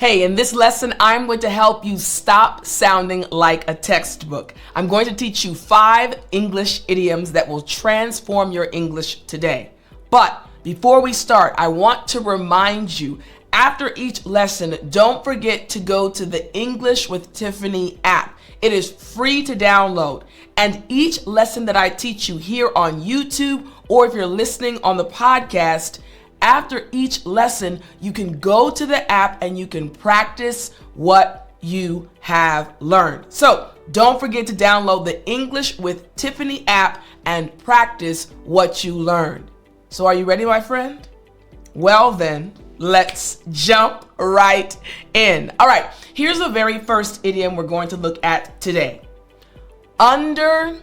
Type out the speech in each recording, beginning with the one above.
Hey, in this lesson, I'm going to help you stop sounding like a textbook. I'm going to teach you 5 English idioms that will transform your English today. But before we start, I want to remind you, after each lesson, don't forget to go to the English with Tiffani app. It is free to download. And each lesson that I teach you here on YouTube, or if you're listening on the podcast, after each lesson, you can go to the app and you can practice what you have learned. So don't forget to download the English with Tiffani app and practice what you learned. So are you ready, my friend? Well then, let's jump right in. All right, here's the very first idiom we're going to look at today. Under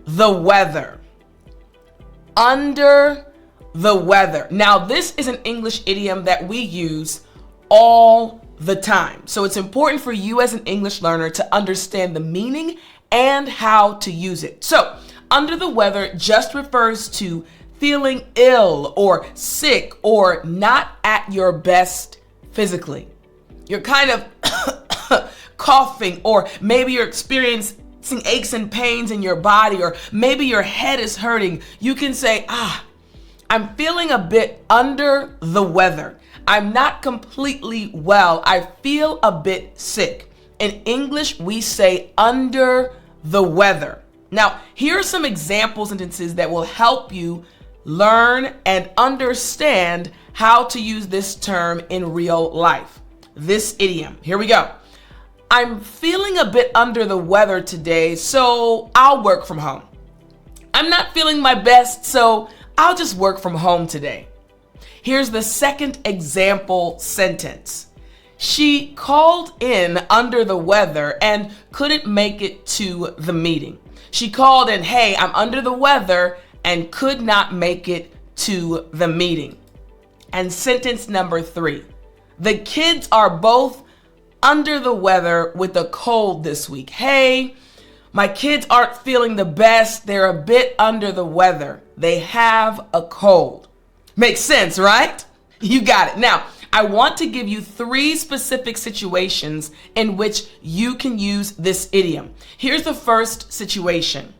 the weather. Under the weather. Now, this is an English idiom that we use all the time. So it's important for you as an English learner to understand the meaning and how to use it. So, under the weather just refers to feeling ill or sick or not at your best physically. You're kind of coughing, or maybe you're experiencing aches and pains in your body, or maybe your head is hurting. You can say, I'm feeling a bit under the weather. I'm not completely well. I feel a bit sick. In English, we say under the weather. Now, here are some example sentences that will help you learn and understand how to use this term in real life. This idiom. Here we go. I'm feeling a bit under the weather today, so I'll work from home. I'm not feeling my best, so I'll just work from home today. Here's the second example sentence. She called in under the weather and couldn't make it to the meeting. She called in, hey, I'm under the weather, and could not make it to the meeting. And sentence number 3. The kids are both under the weather with a cold this week. Hey, my kids aren't feeling the best. They're a bit under the weather. They have a cold. Makes sense, right? You got it. Now, I want to give you 3 specific situations in which you can use this idiom. Here's the first situation.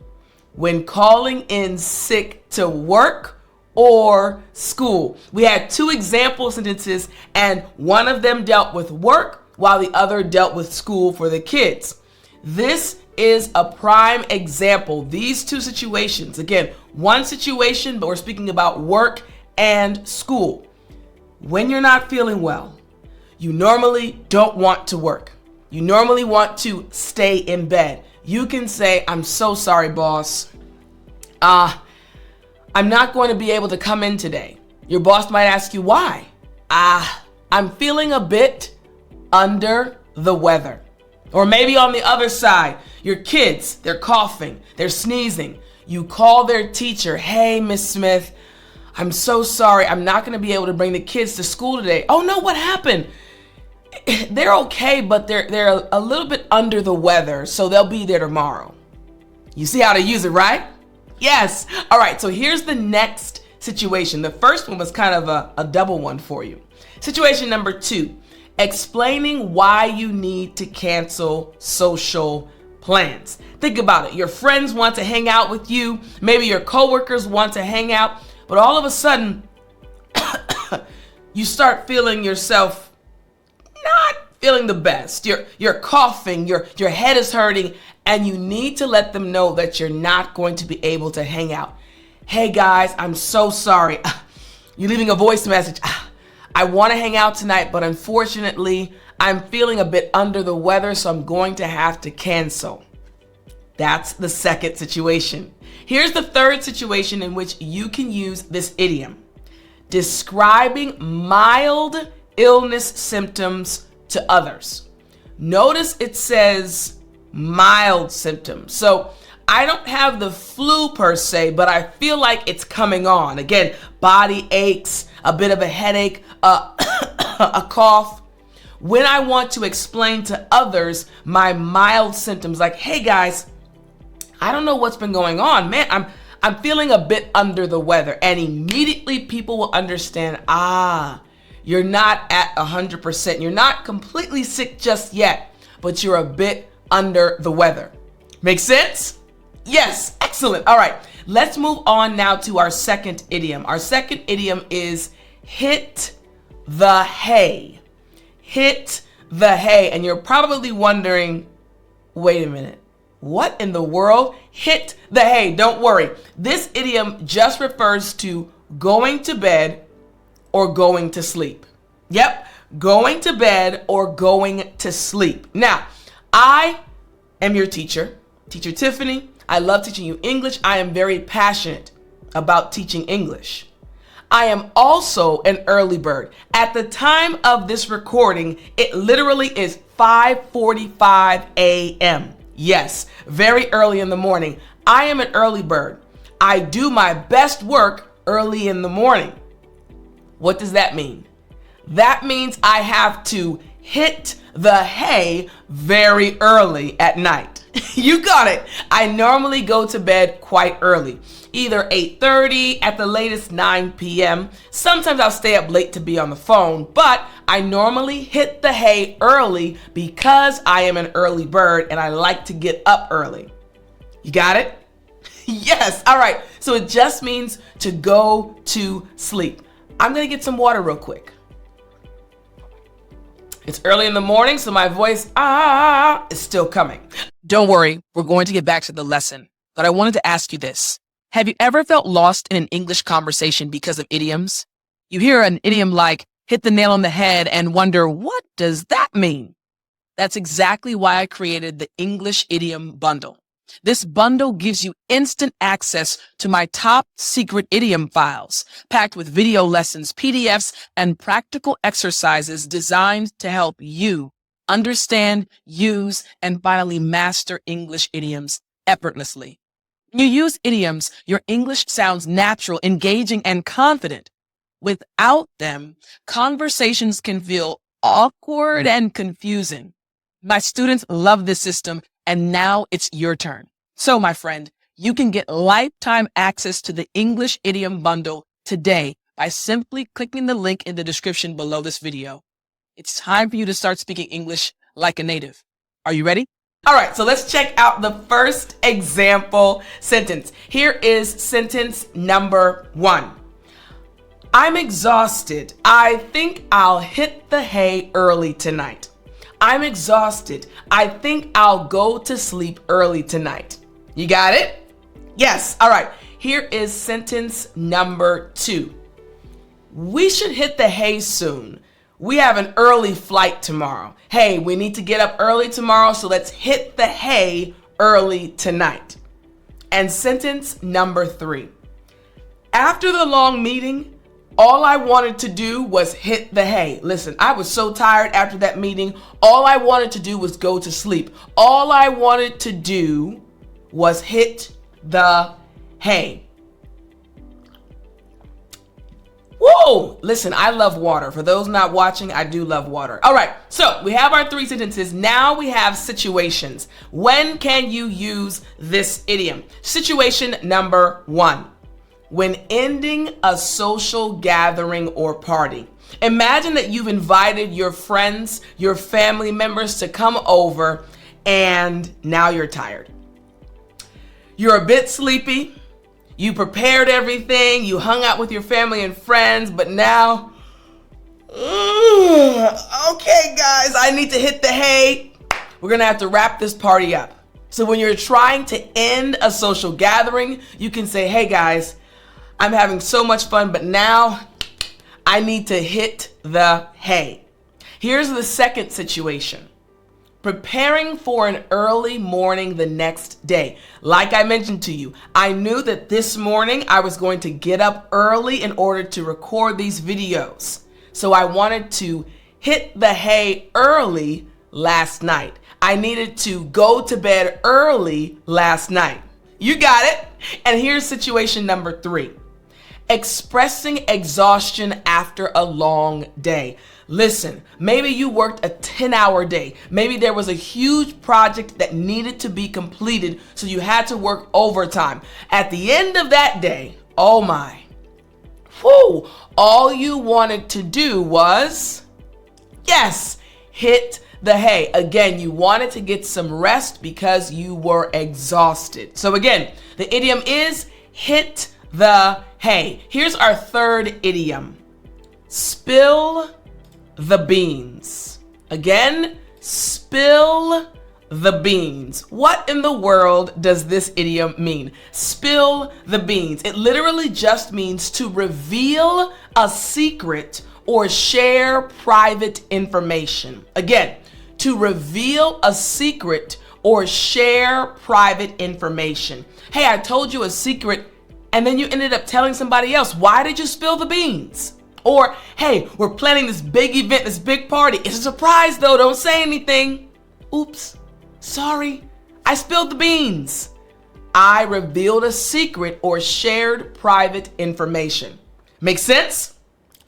When calling in sick to work or school. We had 2 example sentences, and one of them dealt with work while the other dealt with school for the kids. This is a prime example. These 2 situations, again, one situation, but we're speaking about work and school. When you're not feeling well, you normally don't want to work. You normally want to stay in bed. You can say, I'm so sorry, boss. I'm not going to be able to come in today. Your boss might ask you why. I'm feeling a bit under the weather. Or maybe on the other side, your kids, they're coughing, they're sneezing. You call their teacher, hey, Miss Smith, I'm so sorry. I'm not going to be able to bring the kids to school today. Oh no, what happened? They're okay, but they're a little bit under the weather, so they'll be there tomorrow. You see how to use it, right? Yes. All right, so here's the next situation. The first one was kind of a double one for you. Situation number 2. Explaining why you need to cancel social plans. Think about it. Your friends want to hang out with you. Maybe your coworkers want to hang out, but all of a sudden, you start feeling yourself not feeling the best. You're coughing, your head is hurting, and you need to let them know that you're not going to be able to hang out. Hey guys, I'm so sorry. You're leaving a voice message. I want to hang out tonight, but unfortunately, I'm feeling a bit under the weather, so I'm going to have to cancel. That's the second situation. Here's the third situation in which you can use this idiom. Describing mild illness symptoms to others. Notice it says mild symptoms. So I don't have the flu per se, but I feel like it's coming on. Again, body aches, a bit of a headache, a cough. When I want to explain to others my mild symptoms, like, hey guys, I don't know what's been going on, man. I'm feeling a bit under the weather, and immediately people will understand, you're not at 100%. You're not completely sick just yet, but you're a bit under the weather. Make sense? Yes, excellent. All right, let's move on now to our second idiom. Our second idiom is hit the hay. Hit the hay. And you're probably wondering, wait a minute, what in the world? Hit the hay. Don't worry. This idiom just refers to going to bed or going to sleep. Yep, going to bed or going to sleep. Now, I am your teacher, Teacher Tiffani. I love teaching you English. I am very passionate about teaching English. I am also an early bird. At the time of this recording, it literally is 5:45 a.m. Yes, very early in the morning. I am an early bird. I do my best work early in the morning. What does that mean? That means I have to hit the hay very early at night. You got it. I normally go to bed quite early, either 8:30, at the latest 9 p.m. Sometimes I'll stay up late to be on the phone, but I normally hit the hay early because I am an early bird and I like to get up early. You got it? Yes. All right. So it just means to go to sleep. I'm going to get some water real quick. It's early in the morning, so my voice, is still coming. Don't worry, we're going to get back to the lesson, but I wanted to ask you this. Have you ever felt lost in an English conversation because of idioms? You hear an idiom like hit the nail on the head and wonder, what does that mean? That's exactly why I created the English Idiom Bundle. This bundle gives you instant access to my top secret idiom files, packed with video lessons, PDFs, and practical exercises designed to help you understand, use, and finally master English idioms effortlessly. When you use idioms, your English sounds natural, engaging, and confident. Without them, conversations can feel awkward and confusing. My students love this system, and now it's your turn. So, my friend, you can get lifetime access to the English Idiom Bundle today by simply clicking the link in the description below this video. It's time for you to start speaking English like a native. Are you ready? All right, so let's check out the first example sentence. Here is sentence number 1. I'm exhausted. I think I'll hit the hay early tonight. I'm exhausted. I think I'll go to sleep early tonight. You got it? Yes. All right. Here is sentence number 2. We should hit the hay soon. We have an early flight tomorrow. Hey, we need to get up early tomorrow, so let's hit the hay early tonight. And sentence number 3. After the long meeting, all I wanted to do was hit the hay. Listen, I was so tired after that meeting. All I wanted to do was go to sleep. All I wanted to do was hit the hay. Whoa! Listen, I love water. For those not watching, I do love water. All right, so we have our 3 sentences. Now we have situations. When can you use this idiom? Situation number 1. When ending a social gathering or party. Imagine that you've invited your friends, your family members to come over, and now you're tired. You're a bit sleepy. You prepared everything. You hung out with your family and friends, but now, okay, guys, I need to hit the hay. We're going to have to wrap this party up. So when you're trying to end a social gathering, you can say, hey, guys, I'm having so much fun, but now I need to hit the hay. Here's the second situation. Preparing for an early morning the next day. Like I mentioned to you, I knew that this morning I was going to get up early in order to record these videos. So I wanted to hit the hay early last night. I needed to go to bed early last night. You got it. And here's situation number 3. Expressing exhaustion after a long day. Listen, maybe you worked a 10-hour day. Maybe there was a huge project that needed to be completed, so you had to work overtime. At the end of that day, oh my, Whew, all you wanted to do was, yes, hit the hay. Again, you wanted to get some rest because you were exhausted. So again, the idiom is hit the hay. Here's our third idiom. Spill the beans. Again, spill the beans. What in the world does this idiom mean? Spill the beans. It literally just means to reveal a secret or share private information. Again, to reveal a secret or share private information. Hey, I told you a secret and then you ended up telling somebody else. Why did you spill the beans? Or, hey, we're planning this big event, this big party. It's a surprise though, don't say anything. Oops, sorry, I spilled the beans. I revealed a secret or shared private information. Make sense?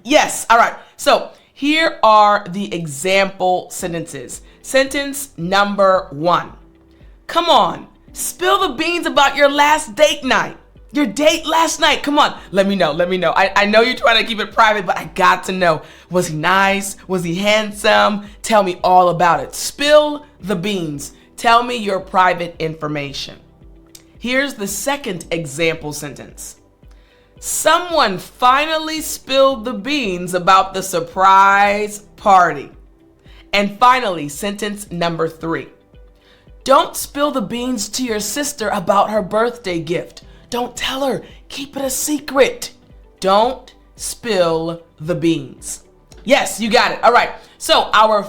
Yes, all right. So here are the example sentences. Sentence number 1. Come on, spill the beans about your last date night. Your date last night. Come on, let me know. I know you're trying to keep it private, but I got to know. Was he nice? Was he handsome? Tell me all about it. Spill the beans. Tell me your private information. Here's the second example sentence. Someone finally spilled the beans about the surprise party. And finally, sentence number 3. Don't spill the beans to your sister about her birthday gift. Don't tell her. Keep it a secret. Don't spill the beans. Yes, you got it. All right. So our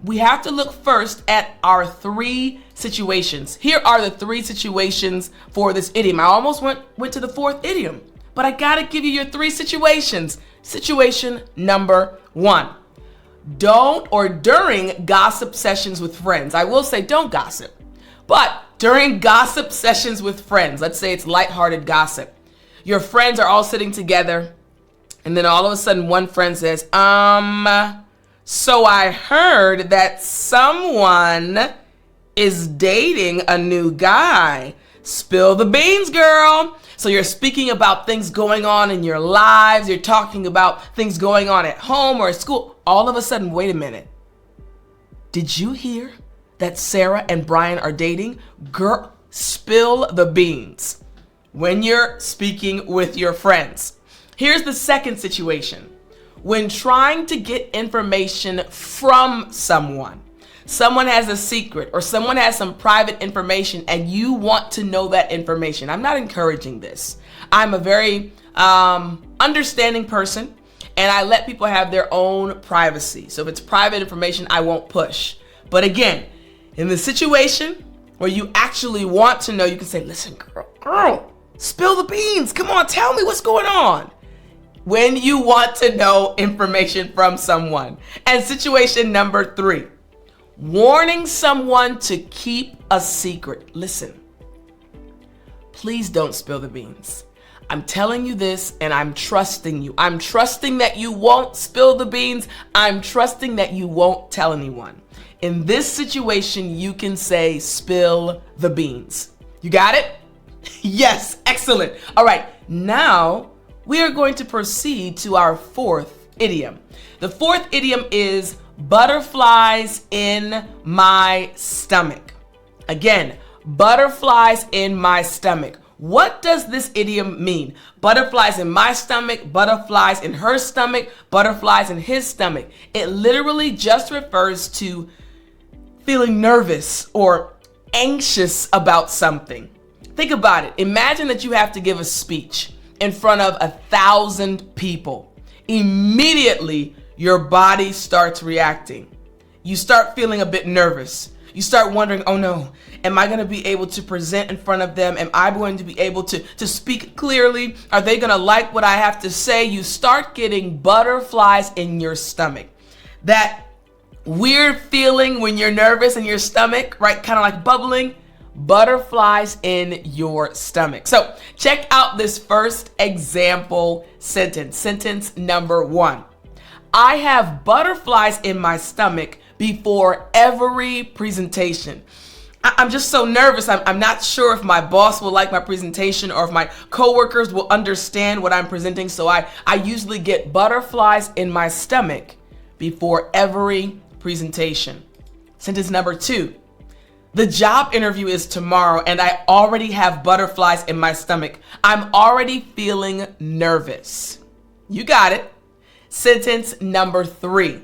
we have to look first at our 3 situations. Here are the 3 situations for this idiom. I almost went to the 4th idiom, but I got to give you your 3 situations. Situation number 1. Don't or during gossip sessions with friends. I will say don't gossip, but during gossip sessions with friends, let's say it's lighthearted gossip. Your friends are all sitting together, and then all of a sudden one friend says, so I heard that someone is dating a new guy. Spill the beans, girl. So you're speaking about things going on in your lives. You're talking about things going on at home or at school. All of a sudden, wait a minute. Did you hear that Sarah and Brian are dating? Girl, spill the beans when you're speaking with your friends. Here's the second situation. When trying to get information from someone. Someone has a secret or someone has some private information and you want to know that information. I'm not encouraging this. I'm a very understanding person and I let people have their own privacy. So if it's private information, I won't push. But again, in the situation where you actually want to know, you can say, listen, girl, spill the beans. Come on, tell me what's going on. When you want to know information from someone. And situation number 3, warning someone to keep a secret. Listen, please don't spill the beans. I'm telling you this and I'm trusting you. I'm trusting that you won't spill the beans. I'm trusting that you won't tell anyone. In this situation, you can say spill the beans. You got it? Yes, excellent. All right, now we are going to proceed to our 4th idiom. The 4th idiom is butterflies in my stomach. Again, butterflies in my stomach. What does this idiom mean? Butterflies in my stomach, butterflies in her stomach, butterflies in his stomach. It literally just refers to feeling nervous or anxious about something. Think about it. Imagine that you have to give a speech in front of 1,000 people. Immediately, your body starts reacting. You start feeling a bit nervous. You start wondering, oh no, am I going to be able to present in front of them? Am I going to be able to speak clearly? Are they going to like what I have to say? You start getting butterflies in your stomach. That weird feeling when you're nervous in your stomach, right? Kind of like bubbling. Butterflies in your stomach. So check out this first example sentence. Sentence number 1. I have butterflies in my stomach before every presentation. I'm just so nervous. I'm not sure if my boss will like my presentation or if my coworkers will understand what I'm presenting. So I usually get butterflies in my stomach before every presentation. Sentence number 2. The job interview is tomorrow and I already have butterflies in my stomach. I'm already feeling nervous. You got it. Sentence number 3.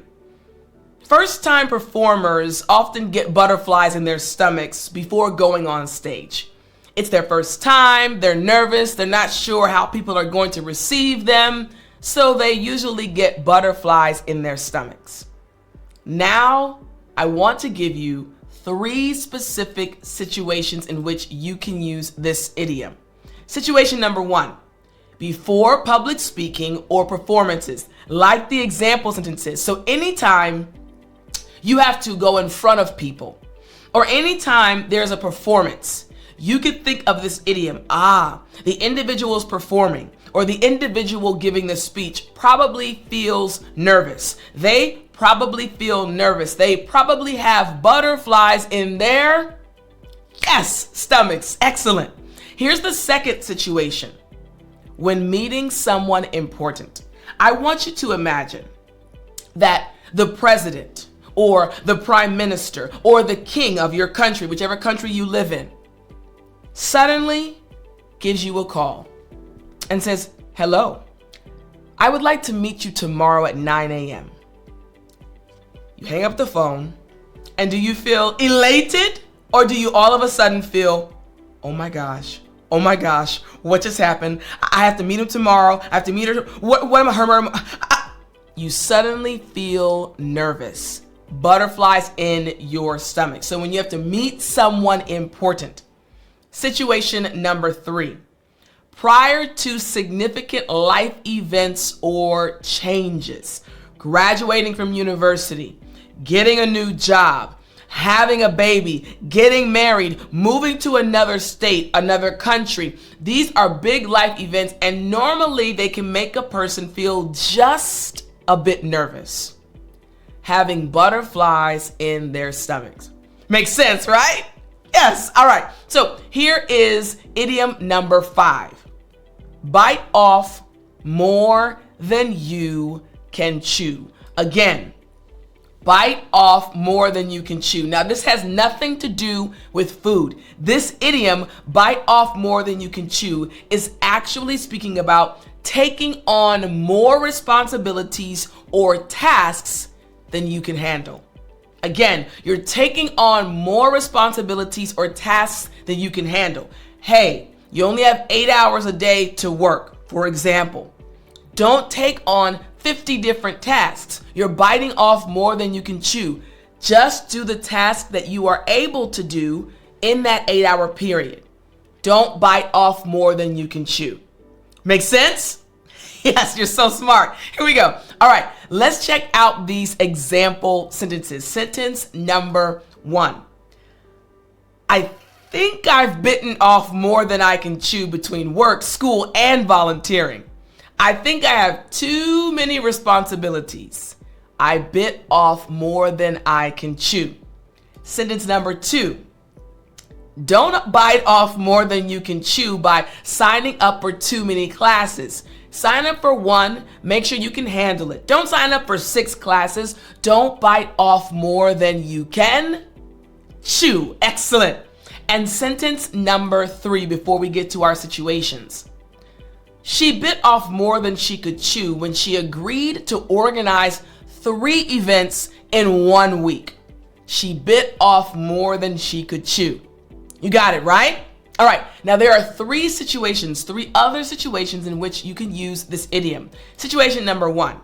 First-time performers often get butterflies in their stomachs before going on stage. It's their first time, they're nervous, they're not sure how people are going to receive them, so they usually get butterflies in their stomachs. Now, I want to give you 3 specific situations in which you can use this idiom. Situation number 1. Before public speaking or performances, like the example sentences. So anytime you have to go in front of people, or anytime there's a performance, you could think of this idiom. The individual is performing, or the individual giving the speech probably feels nervous. They probably feel nervous. They probably have butterflies in their, stomachs. Excellent. Here's the second situation. When meeting someone important, I want you to imagine that the president or the prime minister or the king of your country, whichever country you live in, suddenly gives you a call and says, "Hello, I would like to meet you tomorrow at 9 a.m. You hang up the phone, and do you feel elated, or do you all of a sudden feel, oh my gosh, what just happened? I have to meet him tomorrow. I have to meet her. What am I? You suddenly feel nervous. Butterflies in your stomach. So when you have to meet someone important. Situation number 3. Prior to significant life events or changes, graduating from university, getting a new job, having a baby, getting married, moving to another state, another country. These are big life events, and normally they can make a person feel just a bit nervous. Having butterflies in their stomachs. Makes sense, right? Yes. All right. So here is idiom number 5. Bite off more than you can chew. Again, bite off more than you can chew. Now, this has nothing to do with food. This idiom, bite off more than you can chew, is actually speaking about taking on more responsibilities or tasks than you can handle. Again, you're taking on more responsibilities or tasks than you can handle. Hey, you only have 8 hours a day to work, for example. Don't take on 50 different tasks. You're biting off more than you can chew. Just do the task that you are able to do in that 8-hour period. Don't bite off more than you can chew. Make sense? Yes, you're so smart. Here we go. All right, let's check out these example sentences. Sentence number 1. I think I've bitten off more than I can chew between work, school, and volunteering. I think I have too many responsibilities. I bit off more than I can chew. Sentence number 2. Don't bite off more than you can chew by signing up for too many classes. Sign up for 1, make sure you can handle it. Don't sign up for 6 classes. Don't bite off more than you can chew. Excellent. And sentence number 3 before we get to our situations. She bit off more than she could chew when she agreed to organize 3 events in 1 week. She bit off more than she could chew. You got it, right? All right, now there are 3 other situations in which you can use this idiom. Situation number 1,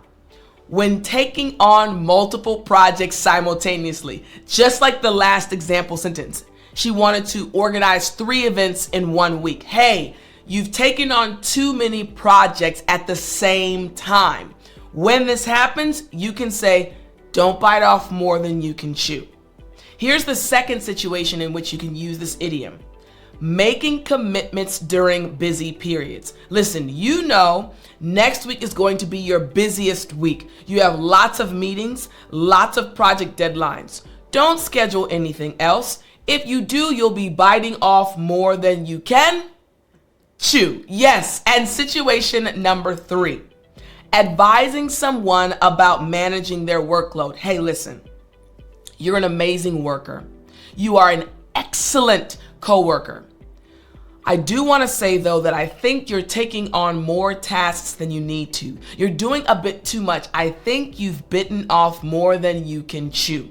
when taking on multiple projects simultaneously, just like the last example sentence. She wanted to organize 3 events in 1 week. Hey, you've taken on too many projects at the same time. When this happens, you can say, don't bite off more than you can chew. Here's the second situation in which you can use this idiom. Making commitments during busy periods. Listen, you know next week is going to be your busiest week. You have lots of meetings, lots of project deadlines. Don't schedule anything else. If you do, you'll be biting off more than you can chew. Yes. And situation number 3, advising someone about managing their workload. Hey, listen, you're an amazing worker. You are an excellent coworker. I do want to say, though, that I think you're taking on more tasks than you need to. You're doing a bit too much. I think you've bitten off more than you can chew.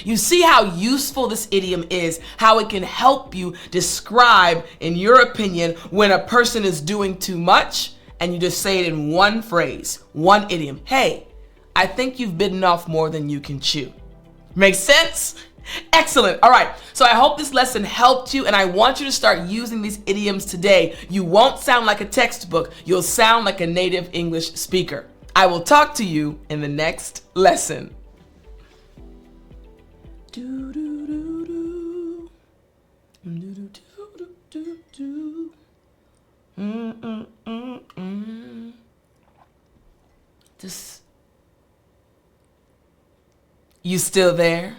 You see how useful this idiom is, how it can help you describe, in your opinion, when a person is doing too much, and you just say it in one phrase, one idiom. Hey, I think you've bitten off more than you can chew. Makes sense? Excellent. All right. So I hope this lesson helped you, and I want you to start using these idioms today. You won't sound like a textbook. You'll sound like a native English speaker. I will talk to you in the next lesson. You still there?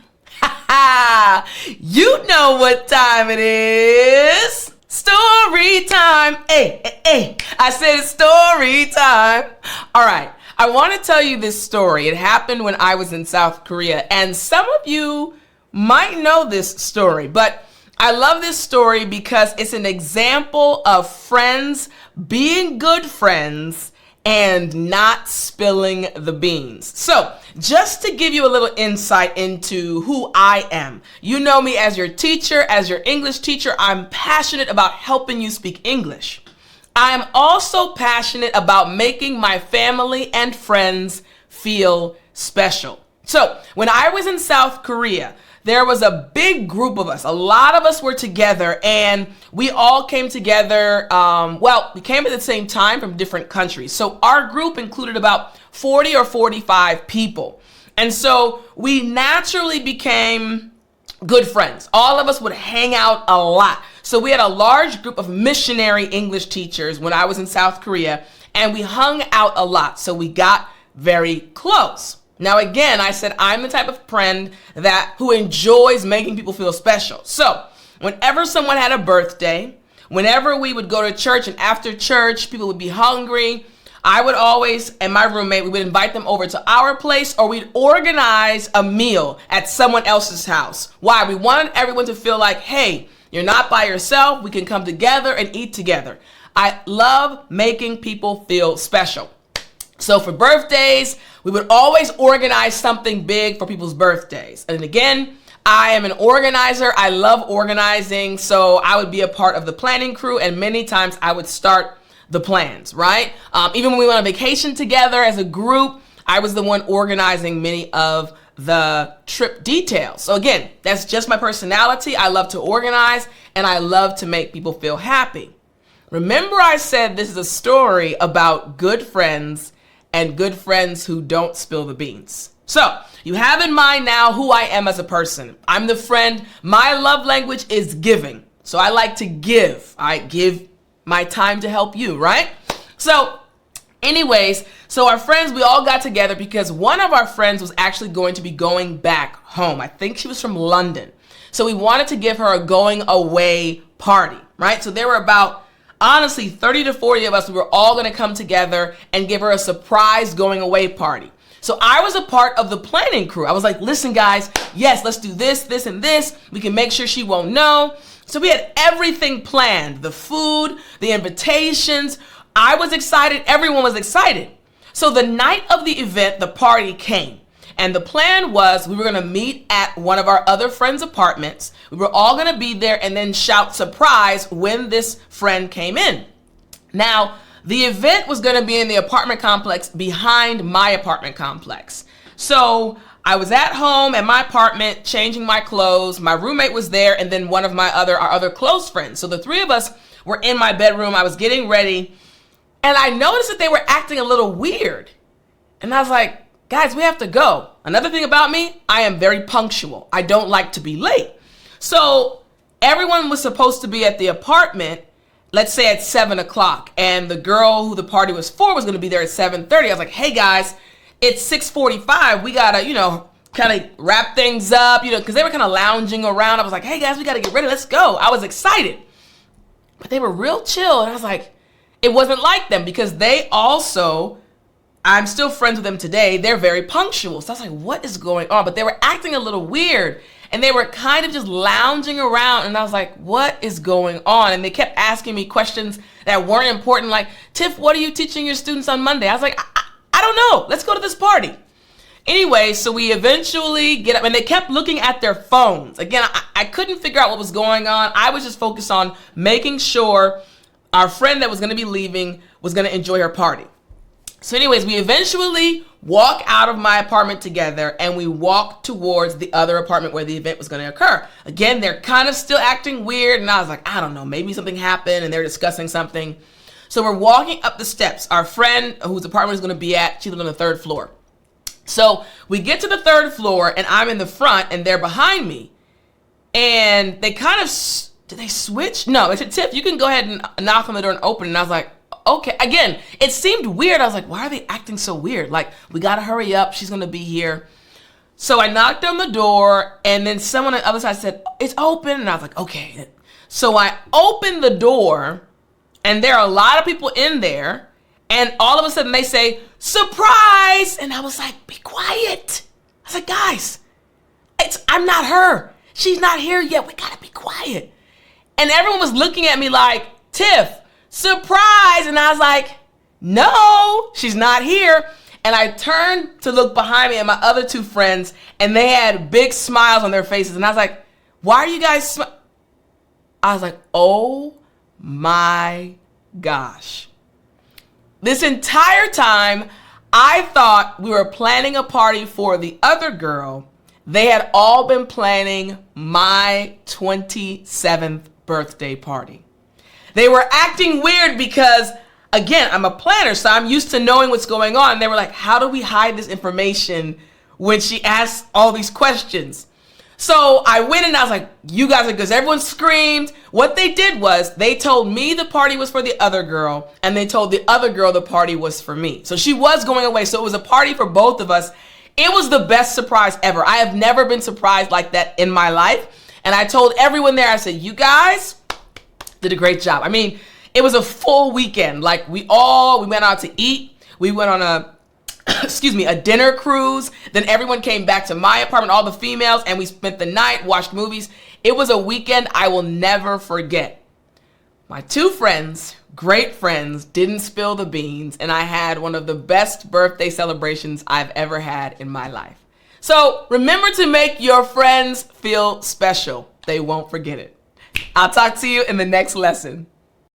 You know what time it is. Story time. Hey. I said it's story time. All right. I want to tell you this story. It happened when I was in South Korea, and some of you might know this story, but I love this story because it's an example of friends being good friends and not spilling the beans. So, just to give you a little insight into who I am. You know me as your teacher, as your English teacher. I'm passionate about helping you speak English. I'm also passionate about making my family and friends feel special. So, when I was in South Korea, there was a big group of us. A lot of us were together, and we all came together. We came at the same time from different countries. So our group included about 40 or 45 people. And so we naturally became good friends. All of us would hang out a lot. So we had a large group of missionary English teachers when I was in South Korea, and we hung out a lot. So we got very close. Now, again, I said I'm the type of friend who enjoys making people feel special. So whenever someone had a birthday, whenever we would go to church, and after church, people would be hungry, I would always, and my roommate, we would invite them over to our place, or we'd organize a meal at someone else's house. Why? We wanted everyone to feel like, hey, you're not by yourself. We can come together and eat together. I love making people feel special. So for birthdays, we would always organize something big for people's birthdays. And again, I am an organizer. I love organizing. So I would be a part of the planning crew, and many times I would start the plans, right? Even when we went on vacation together as a group, I was the one organizing many of the trip details. So again, that's just my personality. I love to organize, and I love to make people feel happy. Remember, I said this is a story about good friends and good friends who don't spill the beans. So you have in mind now who I am as a person. I'm the friend. My love language is giving. So I like to give. I give my time to help you, right? So anyways, so our friends, we all got together because one of our friends was actually going to be going back home. I think she was from London. So we wanted to give her a going away party, right? So there were about, honestly, 30 to 40 of us. We were all going to come together and give her a surprise going away party. So I was a part of the planning crew. I was like, listen, guys, yes, let's do this, this, and this. We can make sure she won't know. So we had everything planned, the food, the invitations. I was excited. Everyone was excited. So the night of the event, the party came. And the plan was we were going to meet at one of our other friends' apartments. We were all going to be there and then shout surprise when this friend came in. Now, the event was going to be in the apartment complex behind my apartment complex. So I was at home at my apartment changing my clothes. My roommate was there, and then one of our other close friends. So the three of us were in my bedroom. I was getting ready, and I noticed that they were acting a little weird. And I was like, guys, we have to go. Another thing about me, I am very punctual. I don't like to be late. So everyone was supposed to be at the apartment, let's say at 7 o'clock. And the girl who the party was for was going to be there at 7:30. I was like, hey guys, it's 6:45. We got to, kind of wrap things up, you know, because they were kind of lounging around. I was like, hey guys, we got to get ready. Let's go. I was excited. But they were real chill. And I was like, it wasn't like them because they also, I'm still friends with them today. They're very punctual. So I was like, what is going on? But they were acting a little weird. And they were kind of just lounging around. And I was like, what is going on? And they kept asking me questions that weren't important. Like, Tiff, what are you teaching your students on Monday? I was like, I don't know. Let's go to this party. Anyway, so we eventually get up and they kept looking at their phones. Again, I couldn't figure out what was going on. I was just focused on making sure our friend that was going to be leaving was going to enjoy her party. So anyways, we eventually walk out of my apartment together and we walk towards the other apartment where the event was going to occur. Again, they're kind of still acting weird. And I was like, I don't know, maybe something happened and they're discussing something. So we're walking up the steps. Our friend whose apartment is going to be at, she lived on the 3rd floor. So we get to the 3rd floor and I'm in the front and they're behind me. And they kind of, did they switch? No, they said, Tiff, you can go ahead and knock on the door and open it. And I was like, okay. Again, it seemed weird. I was like, why are they acting so weird? Like, we got to hurry up. She's going to be here. So I knocked on the door and then someone on the other side said, it's open. And I was like, okay. So I opened the door and there are a lot of people in there. And all of a sudden they say, surprise. And I was like, be quiet. I was like, guys, I'm not her. She's not here yet. We got to be quiet. And everyone was looking at me like, Tiff, surprise. And I was like, no, she's not here. And I turned to look behind me and my other 2 friends, and they had big smiles on their faces. And I was like, why are you guys I was like, oh my gosh. This entire time, I thought we were planning a party for the other girl. They had all been planning my 27th birthday party. They were acting weird because, again, I'm a planner, so I'm used to knowing what's going on. And they were like, how do we hide this information when she asks all these questions? So I went and I was like, you guys are good. Everyone screamed. What they did was they told me the party was for the other girl, and they told the other girl the party was for me. So she was going away. So it was a party for both of us. It was the best surprise ever. I have never been surprised like that in my life. And I told everyone there, I said, you guys did a great job. I mean, it was a full weekend. Like we went out to eat. We went on a dinner cruise. Then everyone came back to my apartment, all the females, and we spent the night, watched movies. It was a weekend I will never forget. My 2 friends, great friends, didn't spill the beans, and I had one of the best birthday celebrations I've ever had in my life. So remember to make your friends feel special. They won't forget it. I'll talk to you in the next lesson.